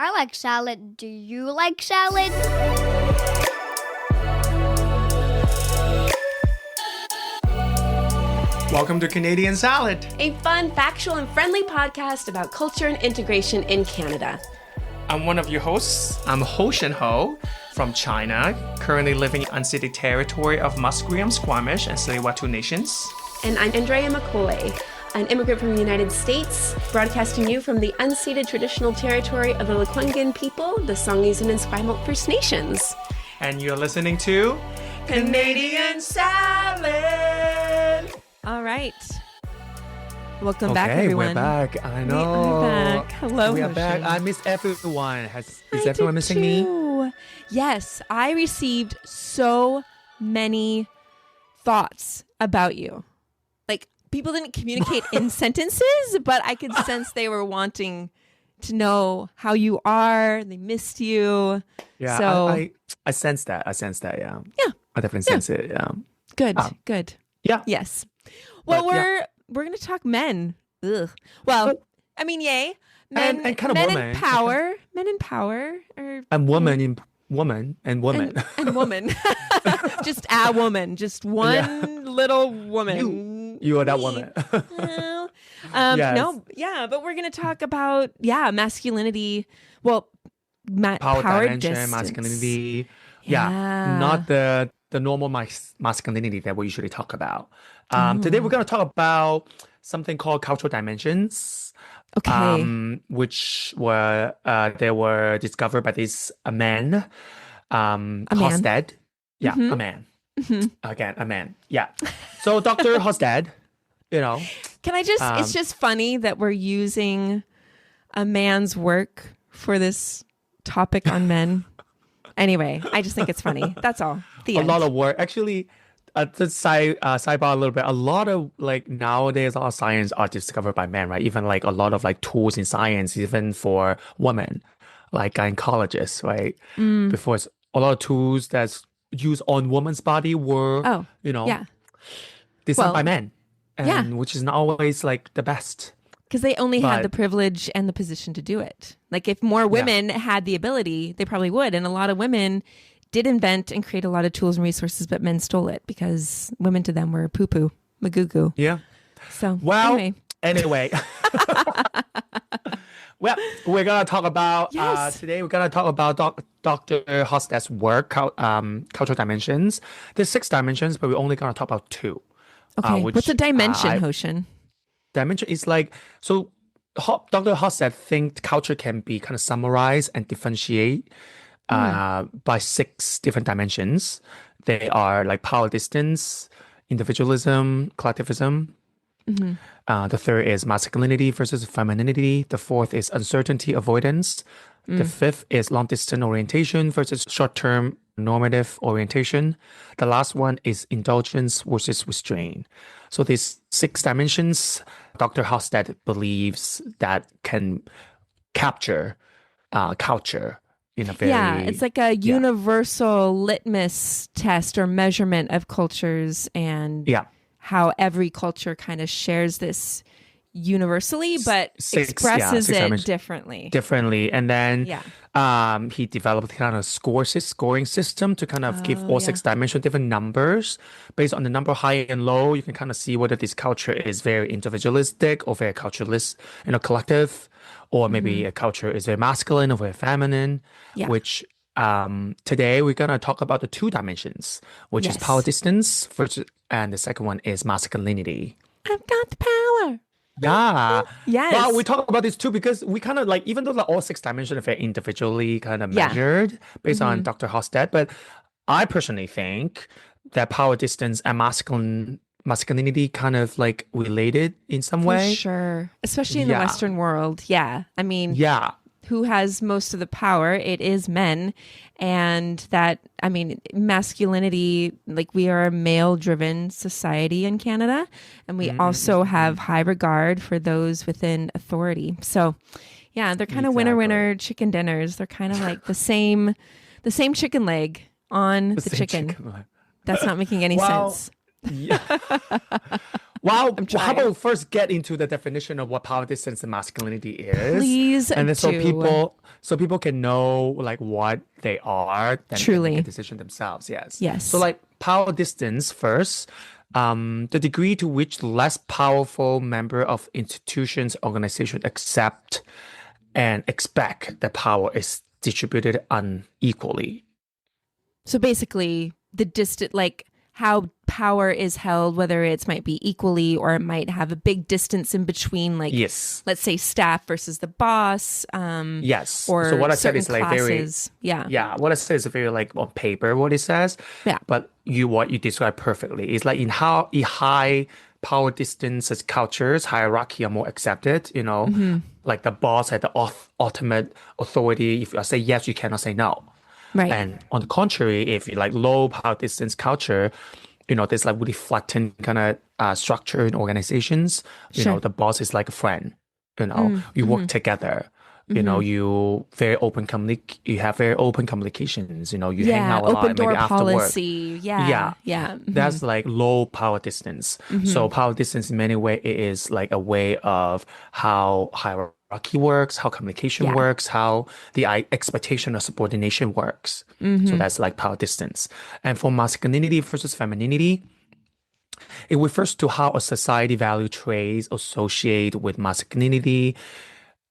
I like salad. Do you like salad? Welcome to Canadian Salad, a fun, factual, and friendly podcast about culture and integration in Canada. I'm one of your hosts. I'm Hoshen Ho from China, currently living in unceded territory of Musqueam, Squamish, and Tsleil-Waututh nations. And I'm Andrea and an immigrant from the United States, broadcasting you from the unceded traditional territory of the Lekwungen people, the Songhees and Esquimalt First Nations. And you're listening to Canadian Salad. All right. Welcome back, everyone. We're back. I know. We are back. Hello, we are back. I miss everyone. Is everyone missing me? Yes. I received so many thoughts about you. Like, people didn't communicate in sentences, but I could sense they were wanting to know how you are. They missed you. Yeah, so, I sense that. Yeah. Yeah. I definitely sense it. Yeah. Good. Yeah. Yes. Well, we're going to talk men. Ugh. Well, I mean, yay. Men, and kind of men woman. in power. Men in power. And woman in woman and woman. And woman. Just a woman. Just one little woman. You are that woman. Yes. No, yeah, but we're going to talk about, masculinity. Well, power dimension, distance. masculinity. Yeah. Not the normal masculinity that we usually talk about. Today we're going to talk about something called cultural dimensions. Okay. Which were they were discovered by this man, Hofstede. Yeah, a man. Again, a man. Yeah. So Dr. Hofstede, Can I just? It's just funny that we're using a man's work for this topic on men. Anyway, I just think it's funny. That's all. The end. Lot of work. Actually, just sidebar a little bit. A lot of nowadays, a lot of science are discovered by men, right? Even a lot of tools in science, even for women, like gynecologists, right? Before it's a lot of tools that's used on woman's body were, designed by men, and which is not always the best. Because they only had the privilege and the position to do it. If more women had the ability, they probably would. And a lot of women did invent and create a lot of tools and resources, but men stole it because women to them were poo-poo, magoo-goo. Yeah. So, anyway. Well, we're going to talk about, today we're going to talk about Dr. Hofstede's work, cultural dimensions. There's 6 dimensions, but we're only going to talk about 2. Okay. What's a dimension, Hoshen? Dimension is Dr. Hofstede thinks culture can be kind of summarized and differentiate by 6 different dimensions. They are power distance, individualism, collectivism. The third is masculinity versus femininity. The fourth is uncertainty avoidance. The fifth is long distance orientation versus short-term normative orientation. The last one is indulgence versus restraint. So these 6 dimensions, Dr. Hofstede believes that can capture culture in a very... it's like a universal litmus test or measurement of cultures and how every culture kind of shares this universally, but expresses it differently. And then he developed kind of scoring system to kind of give all 6 dimensions different numbers. Based on the number high and low, you can kind of see whether this culture is very individualistic or very culturalist, collective, or maybe a culture is very masculine or very feminine, which today we're going to talk about the 2 dimensions, which is power distance versus, and the second one is masculinity. I've got the power. Yeah. Yes. Well, we talk about this too because we kind of even though all 6 dimensions are very individually kind of measured based on Dr. Hofstede, but I personally think that power distance and masculinity kind of related in some way. For sure. Especially in the Western world. Yeah. I mean, who has most of the power? It is men. And that, masculinity, we are a male-driven society in Canada. And we also have high regard for those within authority. So, they're kind of winner, chicken dinners. They're kind of like the same chicken leg on the chicken. That's not making any sense. Yeah. Well, I'm how trying. about first get into the definition of what power distance and masculinity is? Please And then do. so people can know like what they are, then can make a Truly. decision themselves. Yes. So Yes. like power distance first, the degree to which less powerful member of institutions, organization accept and expect that power is distributed unequally. So basically, the distant, like how power is held, whether it might be equally or it might have a big distance in between, like Yes. let's say staff versus the boss, Yes. or So what I said certain is like very, classes. Yeah. yeah, what I said is very like on paper what it says, Yeah. but what you describe perfectly is like in high power distances cultures, hierarchy are more accepted, like the boss had the ultimate authority. If you say yes, you cannot say no. Right. And on the contrary, if you like low power distance culture, there's like really flattened kind of structure in organizations. Sure. The boss is like a friend. You work together. You you have very open communications. You hang out a lot, Open door maybe after work. policy. Yeah. Yeah. That's like low power distance. So power distance in many ways it is like a way of how hierarchy works, how communication works, how the expectation of subordination works. So that's like power distance. And for masculinity versus femininity, it refers to how a society value traits associated with masculinity,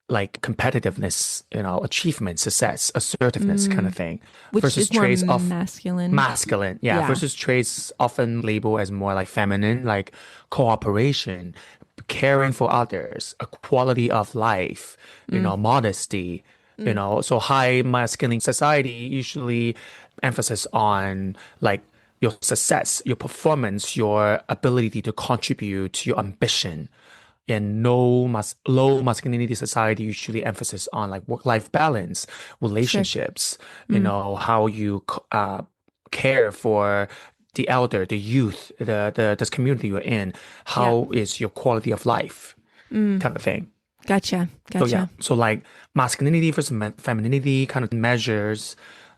like competitiveness, achievement, success, assertiveness kind of thing. Which versus is more traits of masculine. yeah. Yeah. Versus traits often labeled as more like feminine, like cooperation, caring for others, a quality of life, modesty, So high masculine society usually emphasis on like your success, your performance, your ability to contribute, your ambition. And low masculinity society usually emphasis on like work-life balance, relationships, how you care for the elder, the youth, this community you're in. How is your quality of life kind of thing. Gotcha. So yeah, so like masculinity versus femininity kind of measures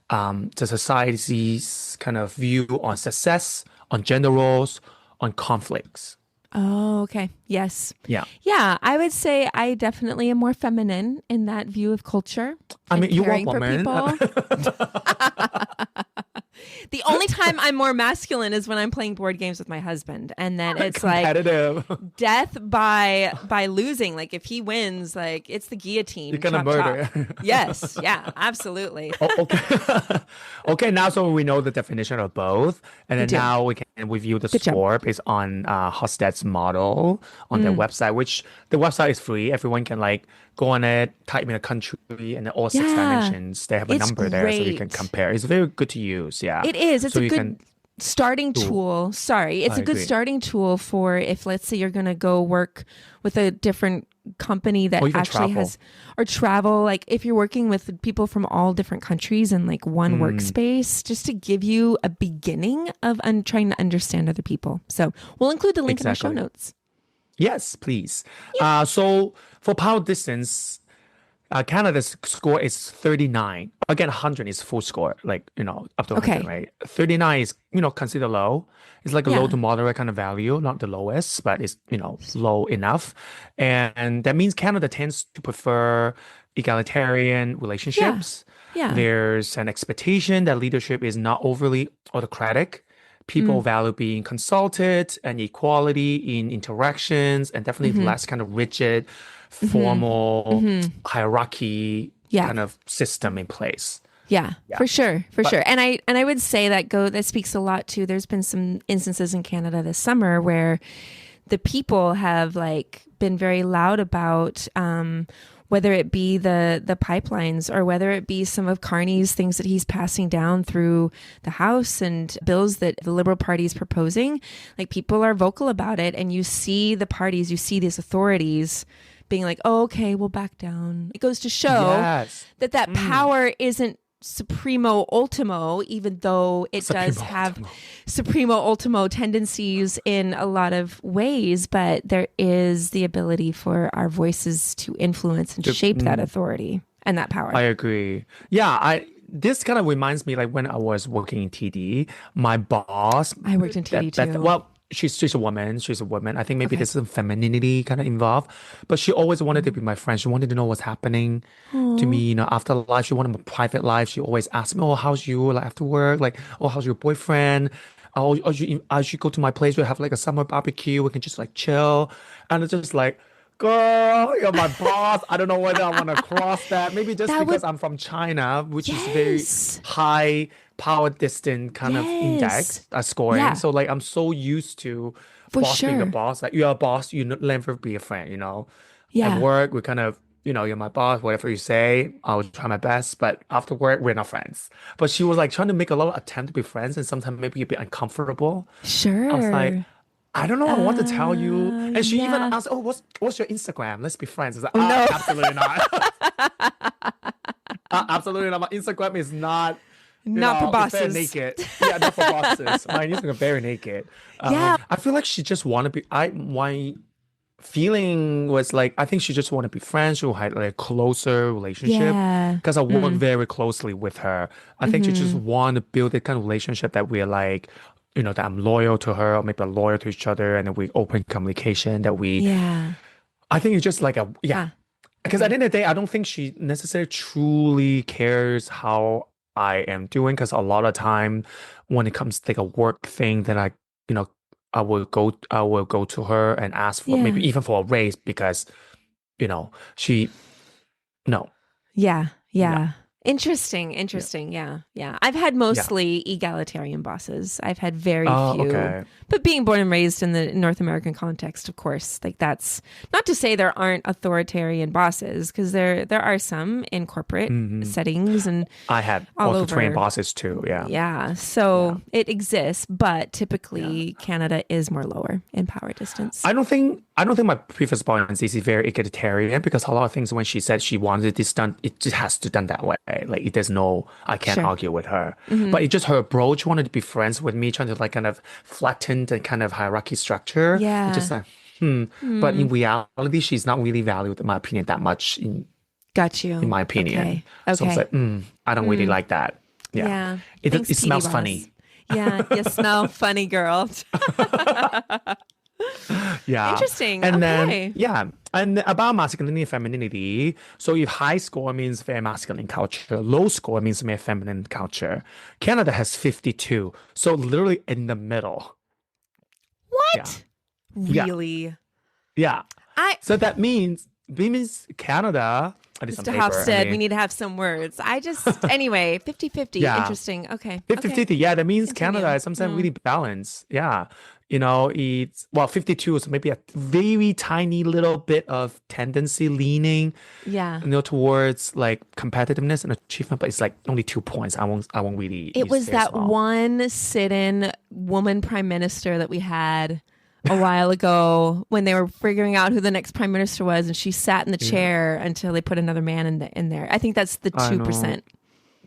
the society's kind of view on success, on gender roles, on conflicts. Oh, okay. Yes. Yeah. Yeah, I would say I definitely am more feminine in that view of culture. I mean, you are caring for woman. people. The only time I'm more masculine is when I'm playing board games with my husband, and then it's competitive. like death by losing. Like if he wins, like it's the guillotine. You're gonna chop, murder. chop. Yes, yeah, absolutely. Okay. Okay, now so we know the definition of both, and then now we can review the score based on Hostede's model on their website, which the website is free. Everyone can like go on it, type in a country, and then all 6 dimensions. They have a number there, so you can compare. It's very good to use. Yeah, it is. It's so a good starting tool. Sorry, it's a good starting tool for if, let's say, you're going to go work with a different company that actually has, or travel, like if you're working with people from all different countries in like one workspace, just to give you a beginning of trying to understand other people. So we'll include the link in our show notes. Yes, please. So for power distance, Canada's score is 39. Again, 100 is full score, like, up to 100, right? 39 is, considered low. It's like a low to moderate kind of value, not the lowest, but it's, low enough. And that means Canada tends to prefer egalitarian relationships. Yeah. There's an expectation that leadership is not overly autocratic. People value being consulted and equality in interactions, and definitely less kind of rigid, formal hierarchy kind of system in place. Yeah, for sure. And I would say that speaks a lot to, there's been some instances in Canada this summer where the people have like been very loud about whether it be the pipelines or whether it be some of Carney's things that he's passing down through the House and bills that the Liberal Party is proposing. Like people are vocal about it, and you see the parties, you see these authorities being like, oh, okay, we'll back down. It goes to show that power isn't supremo ultimo, even though it does have supremo ultimo tendencies in a lot of ways, but there is the ability for our voices to influence and shape that authority and that power. I agree. Yeah, this kind of reminds me like when I was working in TD, my boss. I worked in TD too. Well, she's a woman. She's a woman. I think maybe there's some femininity kind of involved. But she always wanted to be my friend. She wanted to know what's happening to me, you know, after life. She wanted my private life. She always asked me, "Oh, how's you like after work? Like, oh, how's your boyfriend? Oh, I should go to my place. We have like a summer barbecue. We can just like chill." And it's just like, girl, you're my boss. I don't know whether I want to cross that. Maybe just because I'm from China, which is very high power distance kind of index scoring. Yeah. So like I'm so used to For boss being a sure. boss. Like you're a boss, you never be a friend, you know. At Yeah. work, we kind of, you know, you're my boss, whatever you say, I'll try my best. But after work, we're not friends. But she was like trying to make a lot of attempt to be friends and sometimes maybe a bit uncomfortable. I was like, Sure. I don't know. I want to tell you. And she even Yeah. asked, "Oh, what's your Instagram? Let's be friends." I was like, Oh, no. absolutely not. Absolutely not. My Instagram is not, Not for it's very bosses. naked. Yeah, not for bosses. My Instagram very naked. Yeah. I feel like she just want to be. My feeling was like I think she just want to be friends. She had like a closer relationship Yeah. because I work very closely with her. I think she just want to build that kind of relationship that we're like, you know, that I'm loyal to her or maybe loyal to each other and that we open communication that we Yeah. I think it's just like a Ah, because at the end of the day I don't think she necessarily truly cares how I am doing because a lot of time when it comes to like a work thing then I you know I will go to her and ask for maybe Yeah. even for a raise because you know she no Yeah. yeah Yeah. Interesting. Interesting. Yeah. Yeah. I've had yeah mostly egalitarian bosses. I've had very oh few. okay But being born and raised in the North American context, of course, like that's not to say there aren't authoritarian bosses, because there are some in corporate hmm settings and I had all also trained over. bosses too yeah Yeah. yeah So it exists, but yeah typically Canada is more lower in power distance. I don't think my previous boss is very egalitarian because a lot of things when she said she wanted this done, it just has to done that way. Like there's no I can't Sure. argue with her. Hmm. But it just her approach wanted to be friends with me, trying to like kind of flatten the kind of hierarchy structure. It's just Yeah. like But Hmm. in reality, she's not really valued in my opinion that much Got in you. my opinion. Okay. So it's Okay. like, I don't really Mm. like that. Yeah. Yeah. Thanks, It PD smells boss. funny. Yeah. You smell funny, girl. Yeah. Interesting. And then, Okay. yeah. And about masculinity and femininity. So if high score means very masculine culture, low score means very feminine culture. Canada has 52. So literally in the middle. Yeah. What? Yeah. Really? Yeah. I, So that means Canada, I did some Mr. paper. I Hofstede, we mean, need to have some words. Anyway, 50-50. yeah. Interesting. Okay. 50 Okay. yeah, that means Canada Continue. is sometimes really balanced. Yeah. You know, it's 52 is maybe a very tiny little bit of tendency leaning, Yeah. you know, towards like competitiveness and achievement, but it's like only 2 points. I won't really It use was it as that well. one sit-in woman prime minister that we had a while ago when they were figuring out who the next prime minister was, and she sat in the Yeah. chair until they put another man in there. I think that's the I know. 2%.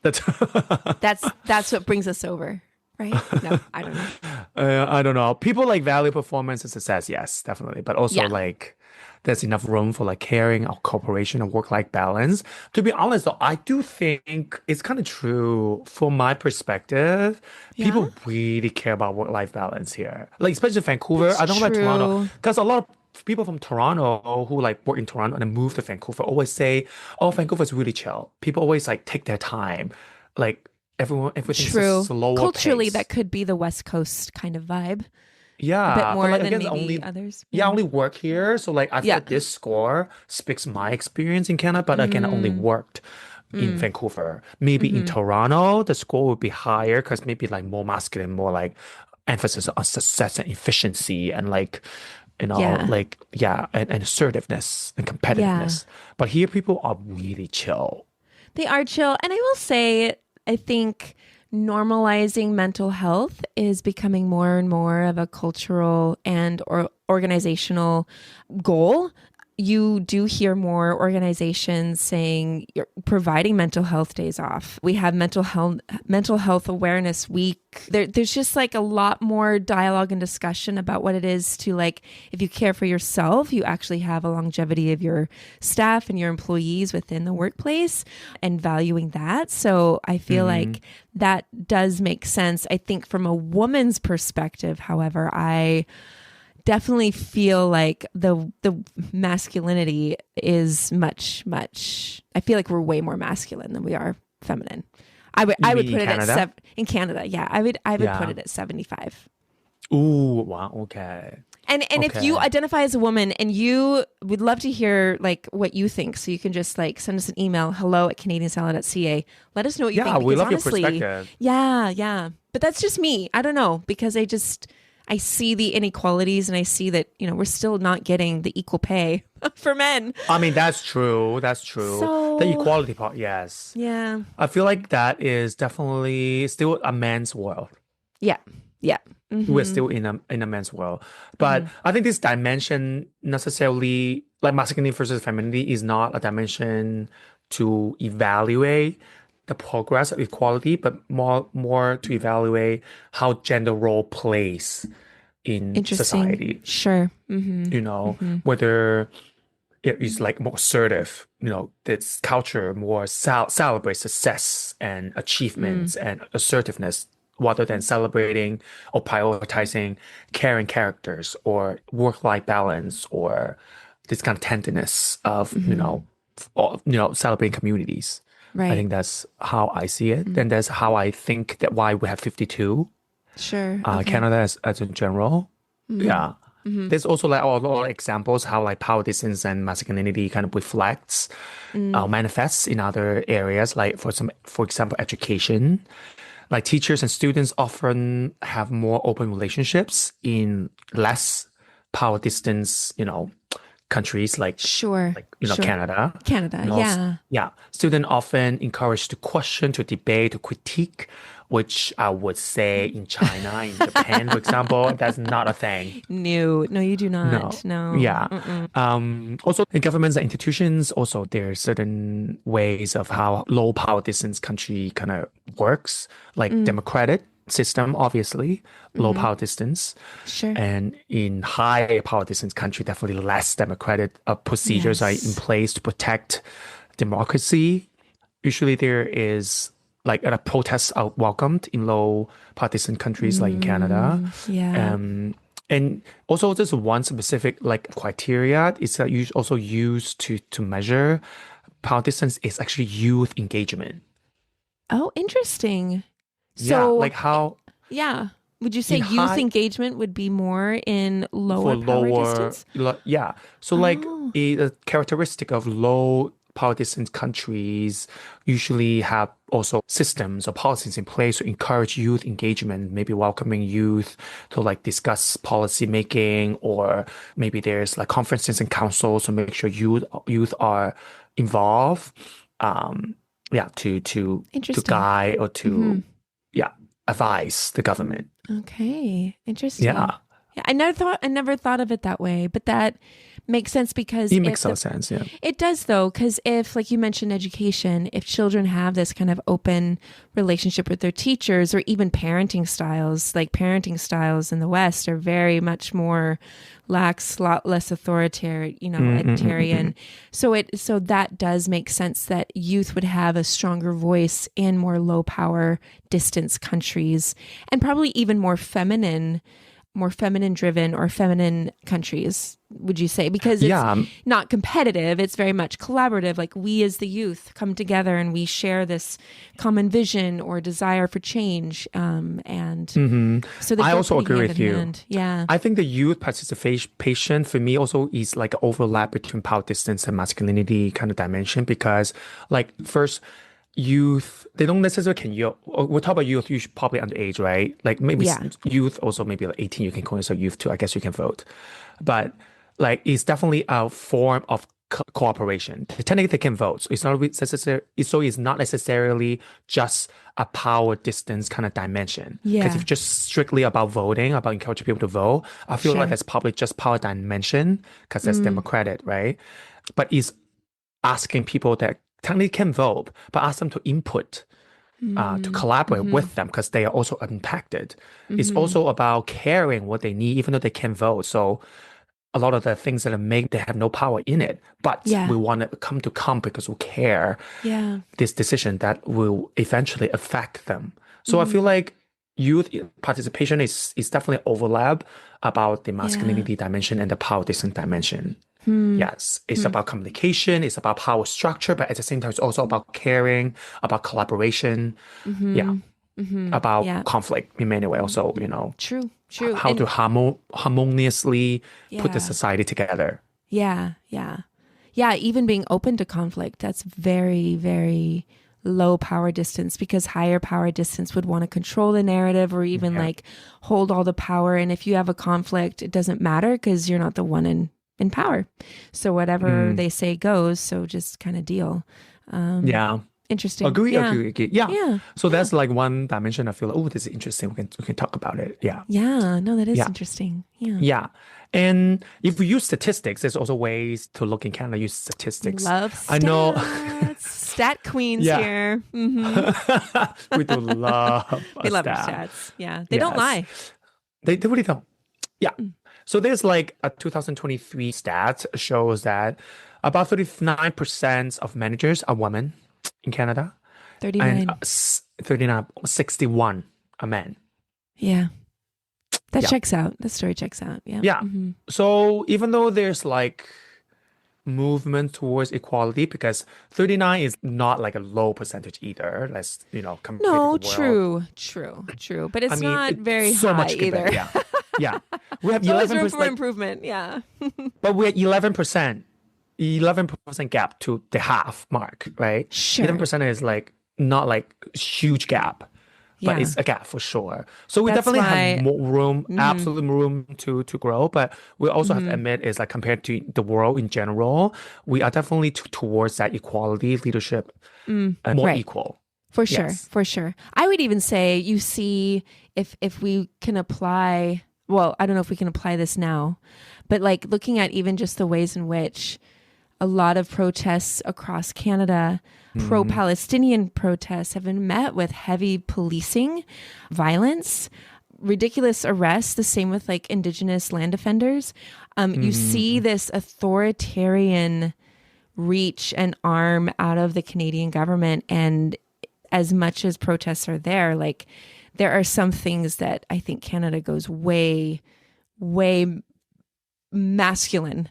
That's That's what brings us over, right? No, I don't know. I don't know. People like value performance and success, yes, definitely. But also Yeah. like there's enough room for like caring or cooperation and work-life balance. To be honest though, I do think it's kind of true from my perspective. Yeah, People really care about work-life balance here. Like especially Vancouver. that's I don't know about Toronto. true. Because a lot of people from Toronto who like work in Toronto and then move to Vancouver always say, oh, Vancouver's really chill. People always like take their time. Like everything's a True. slower Culturally, pace. that could be the West Coast kind of vibe. A bit Yeah, but more like than again, maybe only others. yeah, I Yeah. only work here, so like I feel Yeah. like this score speaks my experience in Canada, but again, I only Mm, worked in mm, Vancouver. Maybe in hmm. Toronto, the score would be higher because maybe like more masculine, more like emphasis on success and efficiency and like Yeah. like and assertiveness and Yeah. competitiveness. But here, people are really chill. They are chill. And I will say, I think normalizing mental health is becoming more and more of a cultural and or organizational goal. you do hear more organizations saying you're providing mental health days off. We have mental health awareness week. There's just like a lot more dialogue and discussion about what it is to, like, if you care for yourself, you actually have a longevity of your staff and your employees within the workplace, and valuing that. So I feel like that does make sense. I think from a woman's perspective, however, I definitely feel like the masculinity is much, I feel like we're way more masculine than we are feminine. I would put it at in Canada. Yeah, I would put it at 75. Ooh, wow, okay. And if you identify as a woman, and you would love to hear like what you think, so you can just like send us an email, hello@canadiansalad.ca. Let us know what you think. Yeah, we love honestly, your perspective. Yeah. But that's just me. I don't know, because I see the inequalities, and I see that, we're still not getting the equal pay for men. I mean, that's true. So, the equality part, yes. Yeah. I feel like that is definitely still a man's world. Yeah. Mm-hmm. We're still in a man's world. But I think this dimension necessarily, like masculinity versus femininity, is not a dimension to evaluate the progress of equality, but more to evaluate how gender role plays in society. Sure. Mm-hmm. Whether it is like more assertive, this culture more celebrates success and achievements and assertiveness, rather than celebrating or prioritizing caring characters or work-life balance or this kind of tenderness of, celebrating communities. Right. I think that's how I see it. And that's how I think that why we have 52. Sure. Okay. Canada as in general. Yeah. There's also like a lot of examples how like power distance and masculinity kind of reflects, manifests in other areas. Like for example, education. Like teachers and students often have more open relationships in less power distance, countries like sure. Canada. Yeah. Students often encouraged to question, to debate, to critique, which I would say in China, in Japan, for example, that's not a thing. No, you do not. No. Yeah. Also, in governments and institutions, also there are certain ways of how low power distance country kind of works, like democratic system, obviously, low power distance. Sure. And in high power distance country, definitely less democratic procedures are in place to protect democracy. Usually there is like protests are welcomed in low power distance countries like in Canada. Yeah. And also just one specific like criteria is also used to measure power distance is actually youth engagement. Oh, interesting. So, like how? Yeah. Would you say youth engagement would be more in lower power distance? Yeah. So like a characteristic of low power distance countries usually have also systems or policies in place to encourage youth engagement, maybe welcoming youth to like discuss policy making, or maybe there's like conferences and councils to make sure youth are involved. To guide or to advise the government. Okay, interesting. Yeah, I never thought of it that way, but that makes sense because it makes some sense. Yeah, it does though, because if, like you mentioned, education, if children have this kind of open relationship with their teachers, or even parenting styles in the West are very much more lax, a lot less authoritarian. So that does make sense that youth would have a stronger voice in more low power distance countries, and probably even more feminine driven or feminine countries, would you say? Because it's not competitive, it's very much collaborative. Like we as the youth come together and we share this common vision or desire for change. So I also agree with you. Hand. Yeah. I think the youth participation for me also is like an overlap between power distance and masculinity kind of dimension, because like first, youth, they don't necessarily we'll talk about youth, you should probably underage, right? Like maybe youth also, maybe like 18, you can call yourself youth too. I guess you can vote. But like it's definitely a form of cooperation. Technically, they can vote. So it's not necessary. So it's not necessarily just a power distance kind of dimension. Because if just strictly about voting, about encouraging people to vote, I feel like that's probably just power dimension because that's democratic, right? But it's asking people that technically can vote, but ask them to input. To collaborate with them because they are also impacted. It's also about caring what they need, even though they can't vote. So a lot of the things that make they have no power in it, but we want to come because we care. This decision that will eventually affect them. So I feel like youth participation is definitely overlap about the masculinity dimension and the power distance dimension. Yes, it's about communication, it's about power structure, but at the same time, it's also about caring, about collaboration, about conflict in many ways. Also, true, how to harmoniously put the society together. Yeah. Even being open to conflict, that's very, very low power distance, because higher power distance would want to control the narrative or even like hold all the power. And if you have a conflict, it doesn't matter because you're not the one in power. So whatever they say goes. So just kind of deal. Interesting. Agree. Yeah. So that's like one dimension. I feel like, oh, this is interesting. We can talk about it. Yeah. Yeah. No, that is interesting. Yeah. And if we use statistics, there's also ways to look in Canada, use statistics. Love stats. I know. Stat queens here. Mm-hmm. We do love We love our stats. Yeah. They don't lie. They really don't. Yeah. So there's like a 2023 stat shows that about 39% of managers are women in Canada. 39. And 61 are men. Yeah. That checks out. That story checks out. Yeah. Yeah. So even though there's like movement towards equality, because 39 is not like a low percentage either. Let's, compare No, to the world. true. But it's not very so high much either. Yeah. We have There's 11% room for improvement. Yeah. but we're 11% gap to the half mark, right? Sure. 11% is like not like huge gap, but it's a gap for sure. So we definitely have more room, absolute room to grow. But we also have to admit is like compared to the world in general, we are definitely towards that equality, leadership, more equal. For sure. I would even say you see if we can apply, well, I don't know if we can apply this now, but like looking at even just the ways in which a lot of protests across Canada, pro-Palestinian protests, have been met with heavy policing, violence, ridiculous arrests, the same with like Indigenous land defenders. You see this authoritarian reach and arm out of the Canadian government. And as much as protests are there, like there are some things that I think Canada goes way, way masculine,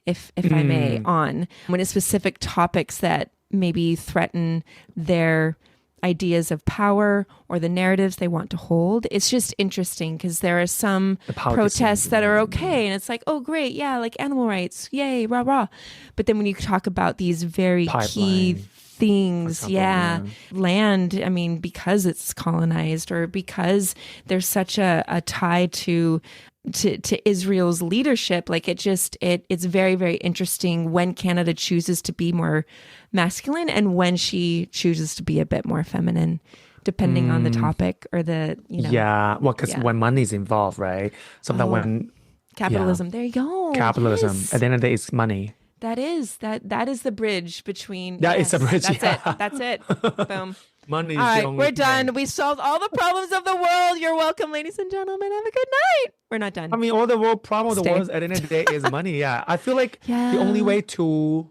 if I may, on when it's specific topics that maybe threaten their ideas of power or the narratives they want to hold. It's just interesting because there are some protests that are okay and it's like, oh great, yeah, like animal rights, yay, rah rah. But then when you talk about these very key things, land, I mean, because it's colonized or because there's such a tie to Israel's leadership, like it's very, very interesting when Canada chooses to be more masculine and when she chooses to be a bit more feminine, depending on the topic or the, because when money is involved, right? Sometimes when capitalism, there you go. Capitalism, at the end of the day, it's money. That is the bridge between. Yeah, it's a bridge. That's it. Boom. Money. All right, we're done. We solved all the problems of the world. You're welcome, ladies and gentlemen. Have a good night. We're not done. I mean, all the world problem of the world at the end of the day is money. Yeah, I feel like the only way to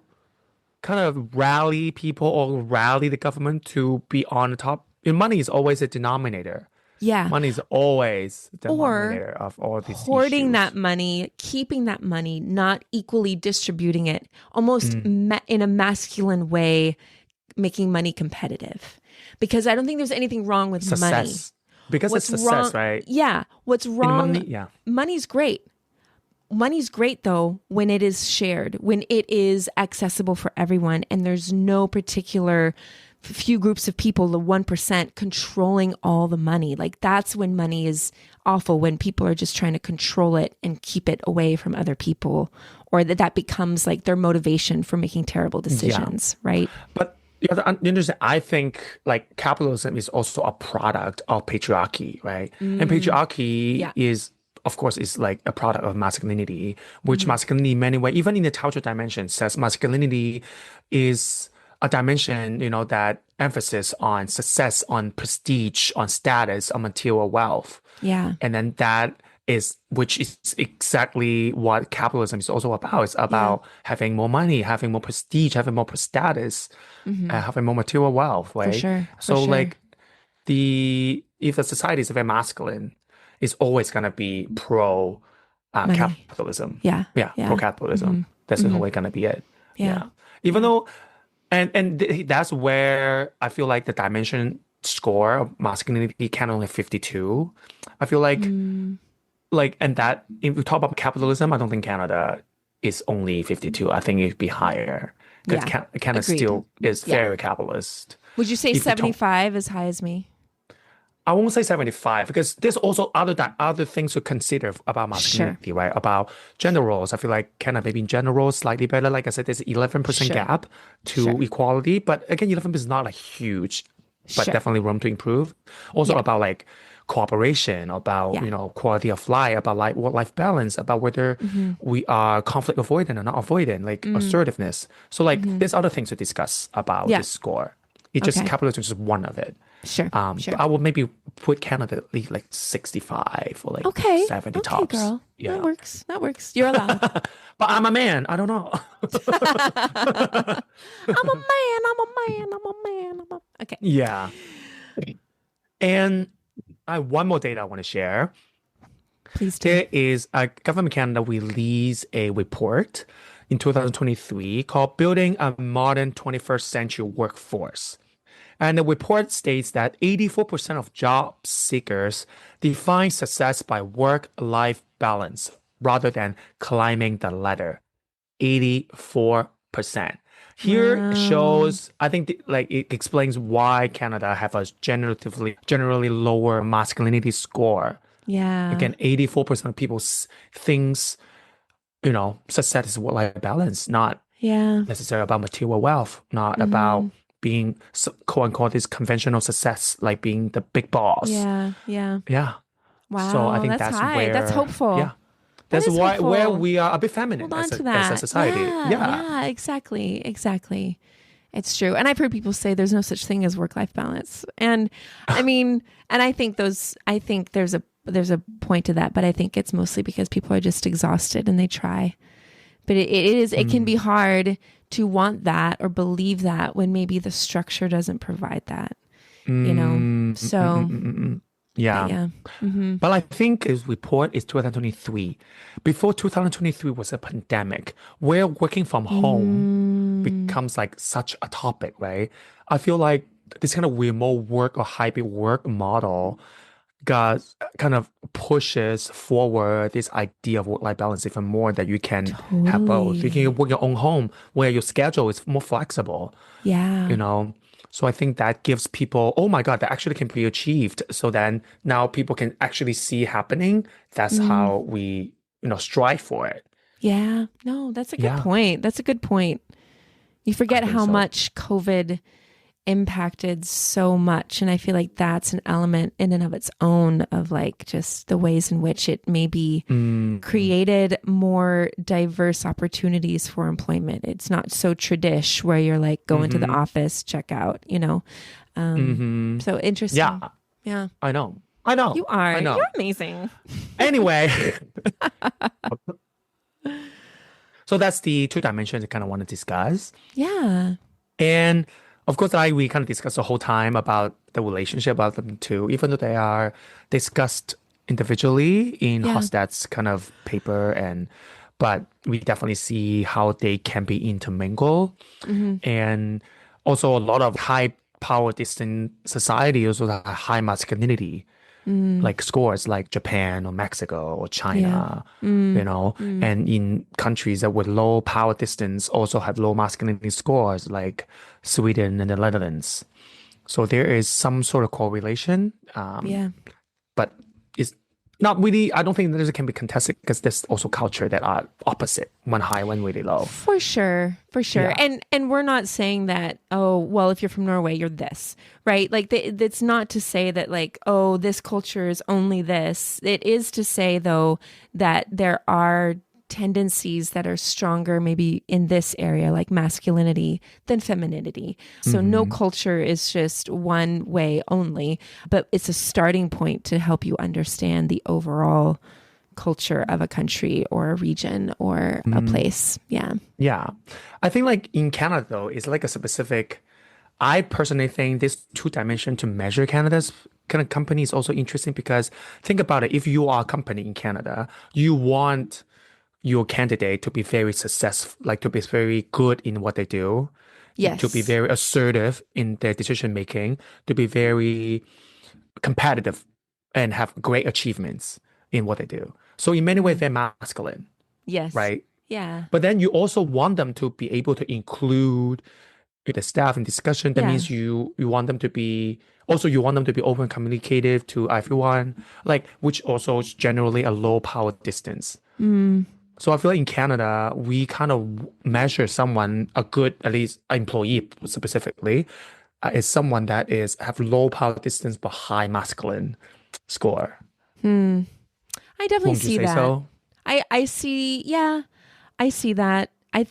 kind of rally people or rally the government to be on the top, money is always a denominator. Yeah. Money is always the denominator of all these hoarding issues. that money, keeping that money, not equally distributing it, almost in a masculine way, making money competitive. Because I don't think there's anything wrong with money. Because it's success, right? Yeah. What's wrong? Money's great. Money's great, though, when it is shared, when it is accessible for everyone, and there's no particular few groups of people, the 1%, controlling all the money. Like that's when money is awful, when people are just trying to control it and keep it away from other people, or that becomes like their motivation for making terrible decisions, right? But interesting, I think like capitalism is also a product of patriarchy, right? And patriarchy is, of course, is like a product of masculinity, which masculinity in many ways, even in the cultural dimension, says masculinity is a dimension, that emphasis on success, on prestige, on status, on material wealth. Yeah. And then which is exactly what capitalism is also about. It's about having more money, having more prestige, having more status, having more material wealth, right? For sure. So like if the society is very masculine, it's always going to be pro capitalism. Yeah. Pro capitalism. That's always going to be it. Yeah. Even though, that's where I feel like the dimension score of masculinity can only 52. I feel like, and that if we talk about capitalism, I don't think Canada is only 52. I think it'd be higher because Canada still is very capitalist. Would you say 75 as high as me? I won't say 75 because there's also other things to consider about masculinity, right? About gender roles. I feel like Canada maybe in general slightly better. Like I said, there's 11% gap to equality, but again, 11% is not a huge, but definitely room to improve. Also about like cooperation, about quality of life, about like work-life balance, about whether we are conflict avoidant or not avoidant, like assertiveness. So like there's other things to discuss about this score. It just capitalism is just one of it. Sure. I would maybe put Canada at least like 65 or like 70 tops. Okay, girl. Yeah. That works. You're allowed. But I'm a man. I don't know. I'm a man. Okay. Yeah. And I have one more data I want to share. Please do. There is a government Canada released a report in 2023 called Building a Modern 21st Century Workforce. And the report states that 84% of job seekers define success by work-life balance rather than climbing the ladder. 84%. Here shows, I think, it explains why Canada have a generally lower masculinity score. Yeah. Again, 84% of people thinks, success is work-life balance, not necessarily about material wealth, not about being quote unquote this conventional success, like being the big boss. Yeah. Wow. So I think that's high. where That's hopeful. Yeah. That's where we are a bit feminine as a society. Yeah, exactly. It's true. And I've heard people say there's no such thing as work-life balance. And I mean, and I think there's a point to that, but I think it's mostly because people are just exhausted and they try. But it can be hard to want that or believe that when maybe the structure doesn't provide that, So yeah. But I think his report is 2023. Before 2023 was a pandemic where working from home becomes like such a topic, right? I feel like this kind of remote work or hybrid work model kind of pushes forward this idea of work-life balance even more, that you can have both. You can work your own home where your schedule is more flexible. Yeah. So I think that gives people, oh my God, that actually can be achieved. So then now people can actually see happening. That's how we, strive for it. Yeah. No, that's a good point. That's a good point. You forget how much COVID impacted so much. And I feel like that's an element in and of its own of like just the ways in which it maybe created more diverse opportunities for employment. It's not so tradish where you're like go into the office, check out, So interesting. Yeah. I know. You are. You're amazing. Anyway. So that's the two dimensions I kind of want to discuss. Yeah. And of course, we kind of discussed the whole time about the relationship about them too, even though they are discussed individually in Hofstede's kind of paper, but we definitely see how they can be intermingled. And also a lot of high power distant society also have high masculinity, like scores like Japan or Mexico or China, and in countries that with low power distance also have low masculinity scores like Sweden and the Netherlands. So there is some sort of correlation. Yeah. But it's not really, I don't think this can be contested because there's also culture that are opposite, one high, one really low. For sure. Yeah. And we're not saying that, oh, well, if you're from Norway, you're this, right? Like it's not to say that like, oh, this culture is only this. It is to say though that there are tendencies that are stronger maybe in this area like masculinity than femininity. So no culture is just one way only, but it's a starting point to help you understand the overall culture of a country or a region or a place. Yeah. I think like in Canada though, it's like a specific, I personally think this two dimension to measure Canada's kind of company is also interesting because think about it, if you are a company in Canada, you want your candidate to be very successful, like to be very good in what they do, to be very assertive in their decision making, to be very competitive and have great achievements in what they do. So in many ways, they're masculine. Yes. Right? Yeah. But then you also want them to be able to include the staff in discussion. That means you want them to be open communicative to everyone, like which also is generally a low power distance. So I feel like in Canada, we kind of measure someone, a good, at least employee specifically, is someone that is have low power distance but high masculine score. I definitely Won't you see say that. so? I see, I see that. I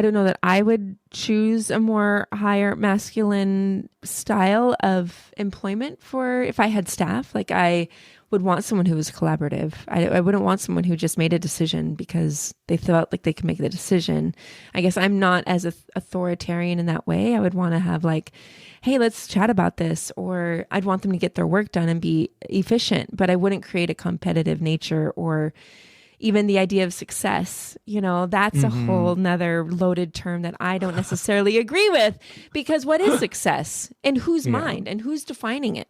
don't know that I would choose a more higher masculine style of employment for if I had staff. Like I would want someone who was collaborative. I wouldn't want someone who just made a decision because they felt like they could make the decision. I guess I'm not as authoritarian in that way. I would want to have like, hey, let's chat about this. Or I'd want them to get their work done and be efficient, but I wouldn't create a competitive nature or even the idea of success. You know, that's a whole nother loaded term that I don't necessarily agree with, because what is success in whose mind and who's defining it?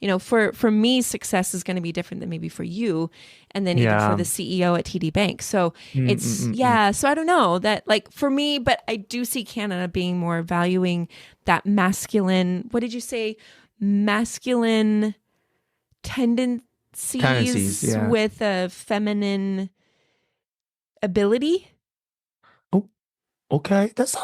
You know, for me, success is going to be different than maybe for you, and then even for the CEO at TD Bank. So so I don't know that, like, for me, but I do see Canada being more valuing that masculine, what did you say? Masculine tendencies with a feminine ability. Oh, okay. That's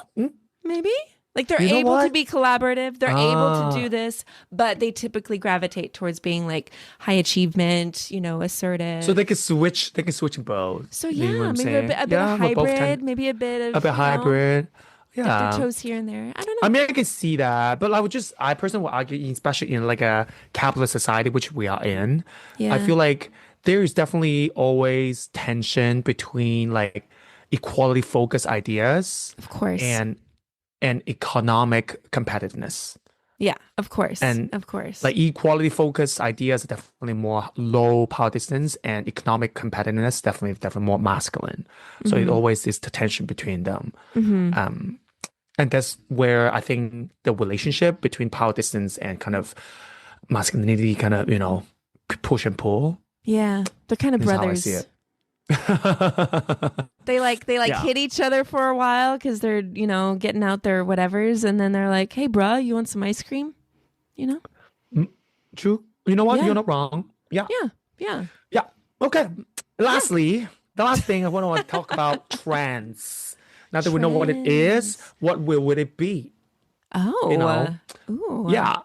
maybe. Like they're able to be collaborative. They're able to do this, but they typically gravitate towards being like high achievement, you know, assertive. So they can switch. They can switch both. So maybe a bit of hybrid, maybe a bit of hybrid. Dip their toes here and there. I don't know. I mean, I can see that, but I personally would argue, especially in like a capitalist society, which we are in, I feel like there is definitely always tension between like equality focused ideas, of course, and economic competitiveness. Yeah, of course. Like equality focused ideas are definitely more low power distance, and economic competitiveness definitely more masculine. So it always is the tension between them. And that's where I think the relationship between power distance and kind of masculinity kind of, you know, push and pull. Yeah, they're kind of brothers. How I see it. They hit each other for a while because they're, you know, getting out their whatevers, and then they're like, "Hey, bruh, you want some ice cream?" You know. True. You know what? You're not wrong. Yeah. Okay. Lastly, the last thing I want to talk about trends. Now that we know what it is, what would it be? Oh, you know? Ooh. Yeah.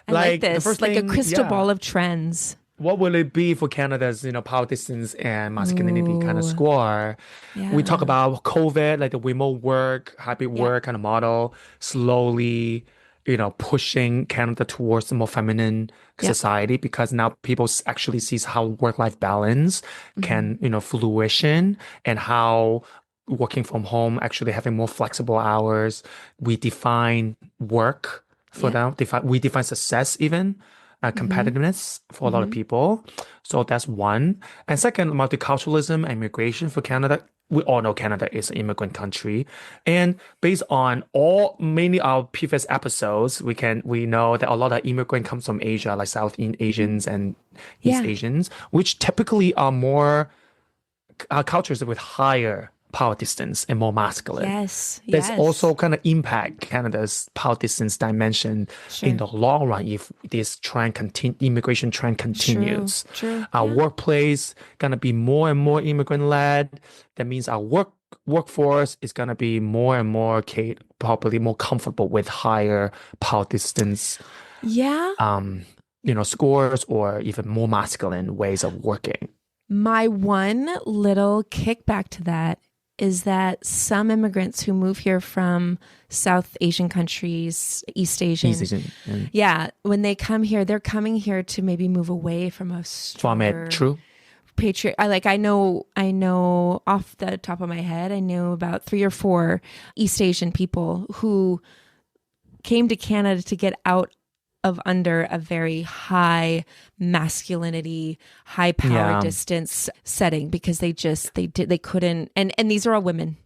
I like this. The first like thing, a crystal ball of trends. What will it be for Canada's, you know, power distance and masculinity kind of score? Yeah. We talk about COVID, like the remote work, hybrid work kind of model, slowly, you know, pushing Canada towards a more feminine society, because now people actually sees how work-life balance can, you know, fruition, and how working from home, actually having more flexible hours. We define work for them. We define success even. Competitiveness for a lot of people. So that's one. And second, multiculturalism and immigration for Canada. We all know Canada is an immigrant country. And based on many of our previous episodes, we know that a lot of immigrant comes from Asia, like South Asians and East Asians, which typically are more cultures with higher power distance and more masculine. Yes. There's also kind of impact Canada's power distance dimension in the long run if this immigration trend continues. True. Our workplace gonna be more and more immigrant led. That means our workforce is gonna be more and more probably more comfortable with higher power distance. Scores or even more masculine ways of working. My one little kickback to that is that some immigrants who move here from South Asian countries, East Asian, when they come here, they're coming here to maybe move away from a stronger, true. I know off the top of my head, I know about 3 or 4 East Asian people who came to Canada to get out of under a very high masculinity, high power distance setting because they couldn't, and these are all women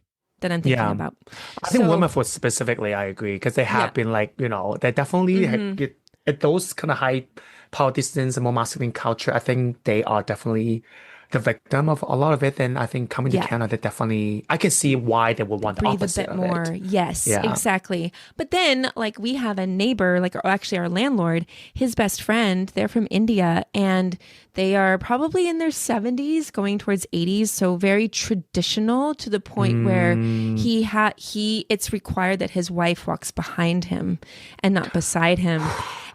that I'm thinking about. I think women for specifically, I agree, because they have been they definitely at those kind of high power distance and more masculine culture. I think they are definitely the victim of a lot of it. And I think coming to Canada, definitely, I can see why they would want the opposite a bit more. Yes, exactly. But then we have a neighbor, or actually our landlord, his best friend, they're from India and they are probably in their 70s going towards 80s. So very traditional to the point where it's required that his wife walks behind him and not beside him.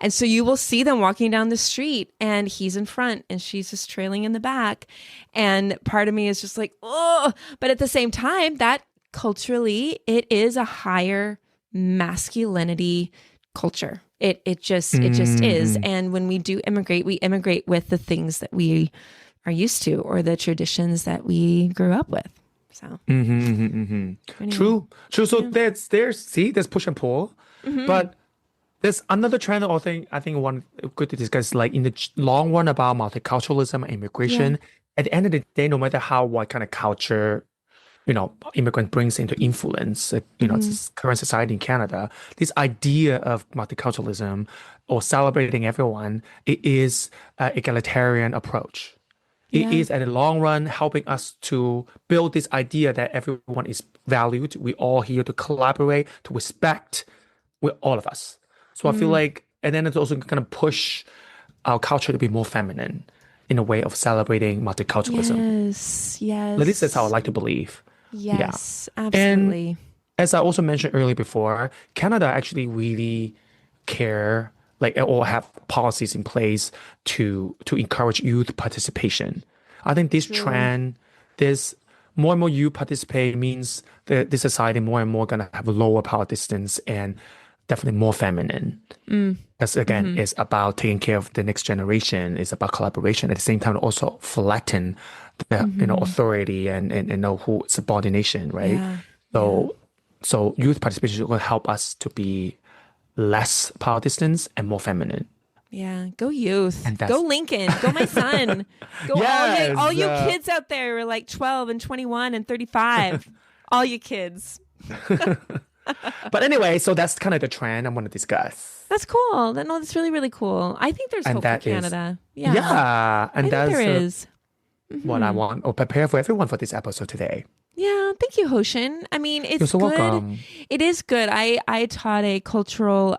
And so you will see them walking down the street and he's in front and she's just trailing in the back. And part of me is just like, oh, but at the same time, that culturally, it is a higher masculinity culture. It just is. And when we do immigrate, we immigrate with the things that we are used to or the traditions that we grew up with. So anyway. True. So there's push and pull, but there's another trend I think one good to discuss, in the long run about multiculturalism and immigration. At the end of the day, no matter what kind of culture immigrant brings into influence, this current society in Canada, this idea of multiculturalism or celebrating everyone, it is an egalitarian approach. It is, at the long run, helping us to build this idea that everyone is valued. We're all here to collaborate, to respect with all of us. So I feel like, and then it's also kind of push our culture to be more feminine in a way of celebrating multiculturalism. Yes. At least that's how I like to believe. Yes, absolutely. And as I also mentioned earlier before, Canada actually really care, or have policies in place to encourage youth participation. I think this trend, this more and more youth participate means that this society more and more gonna have a lower power distance and definitely more feminine. Because again, it's about taking care of the next generation. It's about collaboration. At the same time, also flatten the authority and who subordination, right? So youth participation will help us to be less power distance and more feminine. Yeah, go youth. Go Lincoln. Go my son. Go all you kids out there who are 12 and 21 and 35. All you kids. But anyway, so that's kind of the trend I want to discuss. That's cool. No, that's really, really cool. I think there's hope for Canada. And I think there is. What I want or prepare for everyone for this episode today. Yeah, thank you, Hoshin. I mean, it's You're so good. Welcome. It is good. I taught a cultural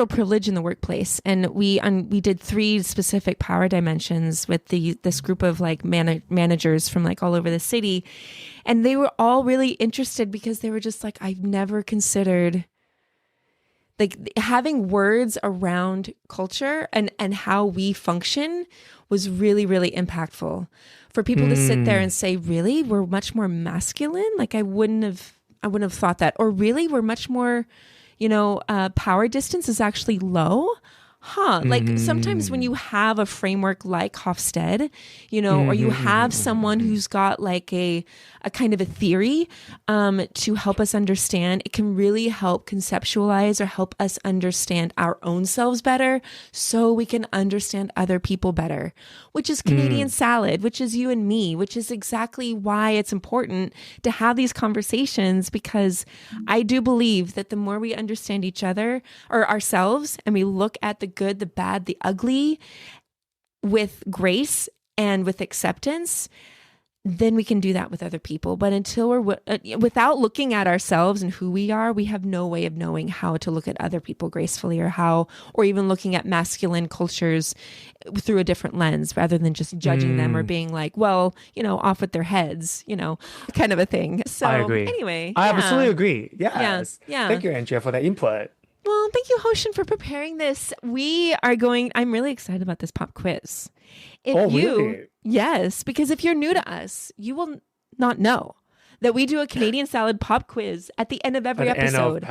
privilege in the workplace, and we did 3 specific power dimensions with this group of managers from all over the city, and they were all really interested because they were just I've never considered having words around culture and how we function was really, really impactful for people to sit there and say, really, we're much more masculine. I wouldn't have thought that, or really we're much more, power distance is actually low. Sometimes when you have a framework like Hofstede, or you have someone who's got a kind of a theory to help us understand, it can really help conceptualize or help us understand our own selves better so we can understand other people better, which is Canadian salad, which is you and me, which is exactly why it's important to have these conversations, because I do believe that the more we understand each other or ourselves and we look at the good, the bad, the ugly with grace and with acceptance, then we can do that with other people. But until without looking at ourselves and who we are, we have no way of knowing how to look at other people gracefully, or even looking at masculine cultures through a different lens rather than just judging them or being like, well, off with their heads, kind of a thing. So I agree. Anyway, I absolutely agree. Yes. Yeah. Thank you, Andrea, for that input. Well, thank you, Hoshin, for preparing this. I'm really excited about this pop quiz. Really? Yes, because if you're new to us, you will not know that we do a Canadian salad pop quiz at the end of every episode.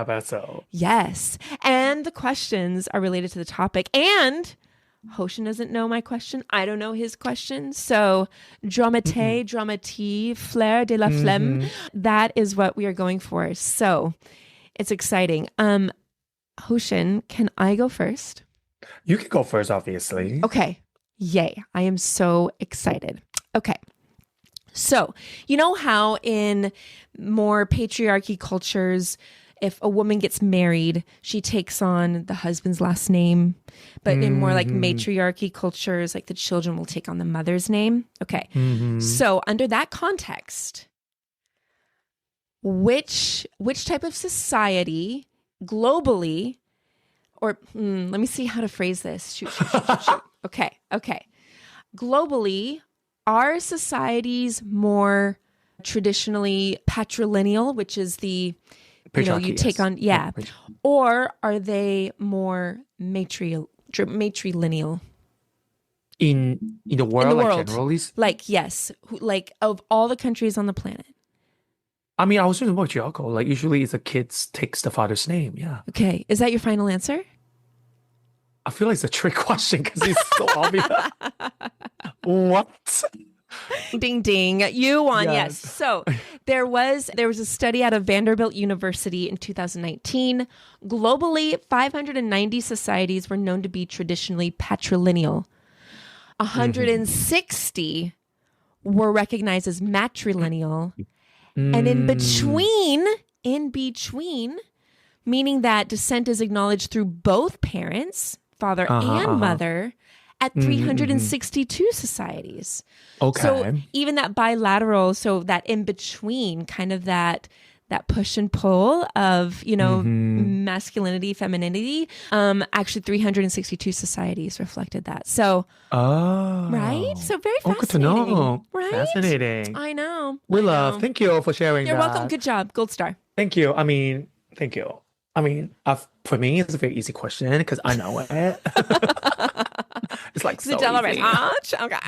Yes. And the questions are related to the topic. And Hoshin doesn't know my question. I don't know his question. So dramati, flair de la flemme. That is what we are going for. So it's exciting. Hoshin, can I go first? You can go first, obviously. Okay. Yay. I am so excited. Okay. So, you know how in more patriarchy cultures, if a woman gets married, she takes on the husband's last name. But in more like matriarchy cultures, like the children will take on the mother's name. Okay. So under that context, which type of society globally, or let me see how to phrase this. Shoot. Okay. Globally, are societies more traditionally patrilineal, which is the, you take on, or are they more matrilineal? In the world, like generally? Like, yes. Like, of all the countries on the planet. I mean, I was thinking about juggle. Like, usually it's the kids takes the father's name. Yeah. Okay. Is that your final answer? I feel like it's a trick question because it's so obvious. What? Ding, ding. You won. Yes. So there was a study out of Vanderbilt University in 2019. Globally, 590 societies were known to be traditionally patrilineal. 160 were recognized as matrilineal. And in between, meaning that descent is acknowledged through both parents, father and mother, at 362 societies. Okay. So even that bilateral, so that in between, kind of that push and pull of, masculinity, femininity, actually 362 societies reflected that. So, right? So very fascinating. Good to know. Right? Fascinating. I know. Thank you for sharing You're welcome. Good job. Gold star. Thank you. Thank you. For me, it's a very easy question because I know it. It's like so easy. Okay.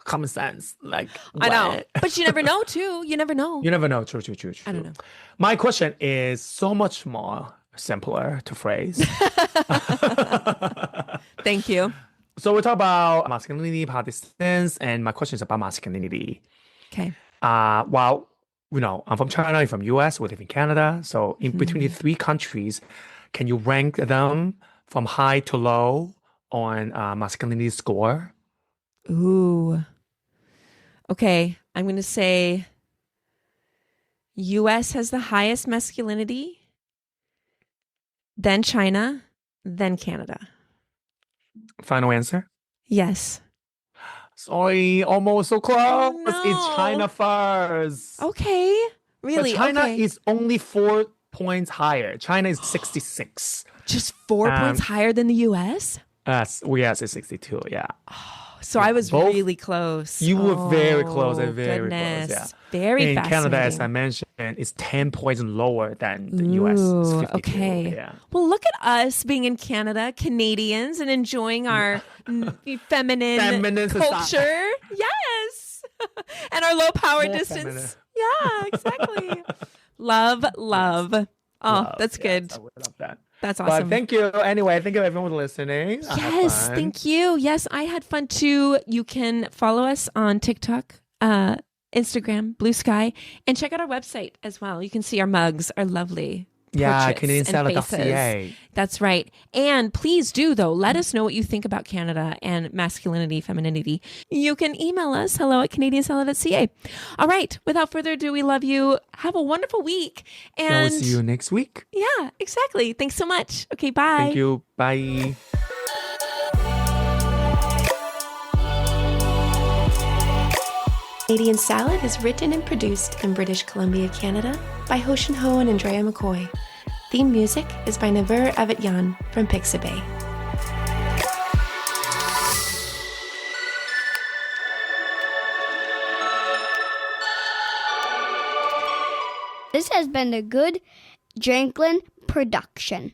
Common sense. Like, I know. But you never know, too. You never know. True. I don't know. My question is so much more simpler to phrase. Thank you. So we talk about masculinity, power distance, and my question is about masculinity. Okay. Well, I'm from China, you're from US, we live in Canada. So in between the three countries, can you rank them from high to low on masculinity score? Ooh. Okay. I'm going to say US has the highest masculinity, then China, then Canada. Final answer? Yes. Sorry, almost so close. Oh, no. It's China first. Okay. Really? But China is only 4 points higher. China is 66. Just 4 points higher than the US? Yes, it's 62, yeah. So I was really close. You were very close and very close, yeah. Very in fascinating. Canada, as I mentioned, it's 10 points lower than the US. It's 52, okay. Yeah. Well, look at us being in Canada, Canadians, and enjoying our feminine culture. Yes. And our low power distance. Feminine. Yeah, exactly. Love. Oh, that's good. I would love that. That's awesome. But thank you. Anyway, thank you everyone for listening. Yes, thank you. Yes, I had fun too. You can follow us on TikTok, Instagram, Blue Sky, and check out our website as well. You can see our mugs, our lovely CanadianSalad.ca. That's right. And please do, though, let us know what you think about Canada and masculinity, femininity. You can email us, hello@CanadianSalad.ca. All right. Without further ado, we love you. Have a wonderful week. And we'll see you next week. Yeah, exactly. Thanks so much. Okay, bye. Thank you. Bye. Canadian Salad is written and produced in British Columbia, Canada by Geert Hofstede and Andrea McCoy. Theme music is by Naver Avetyan from Pixabay. This has been a Good Drinklin production.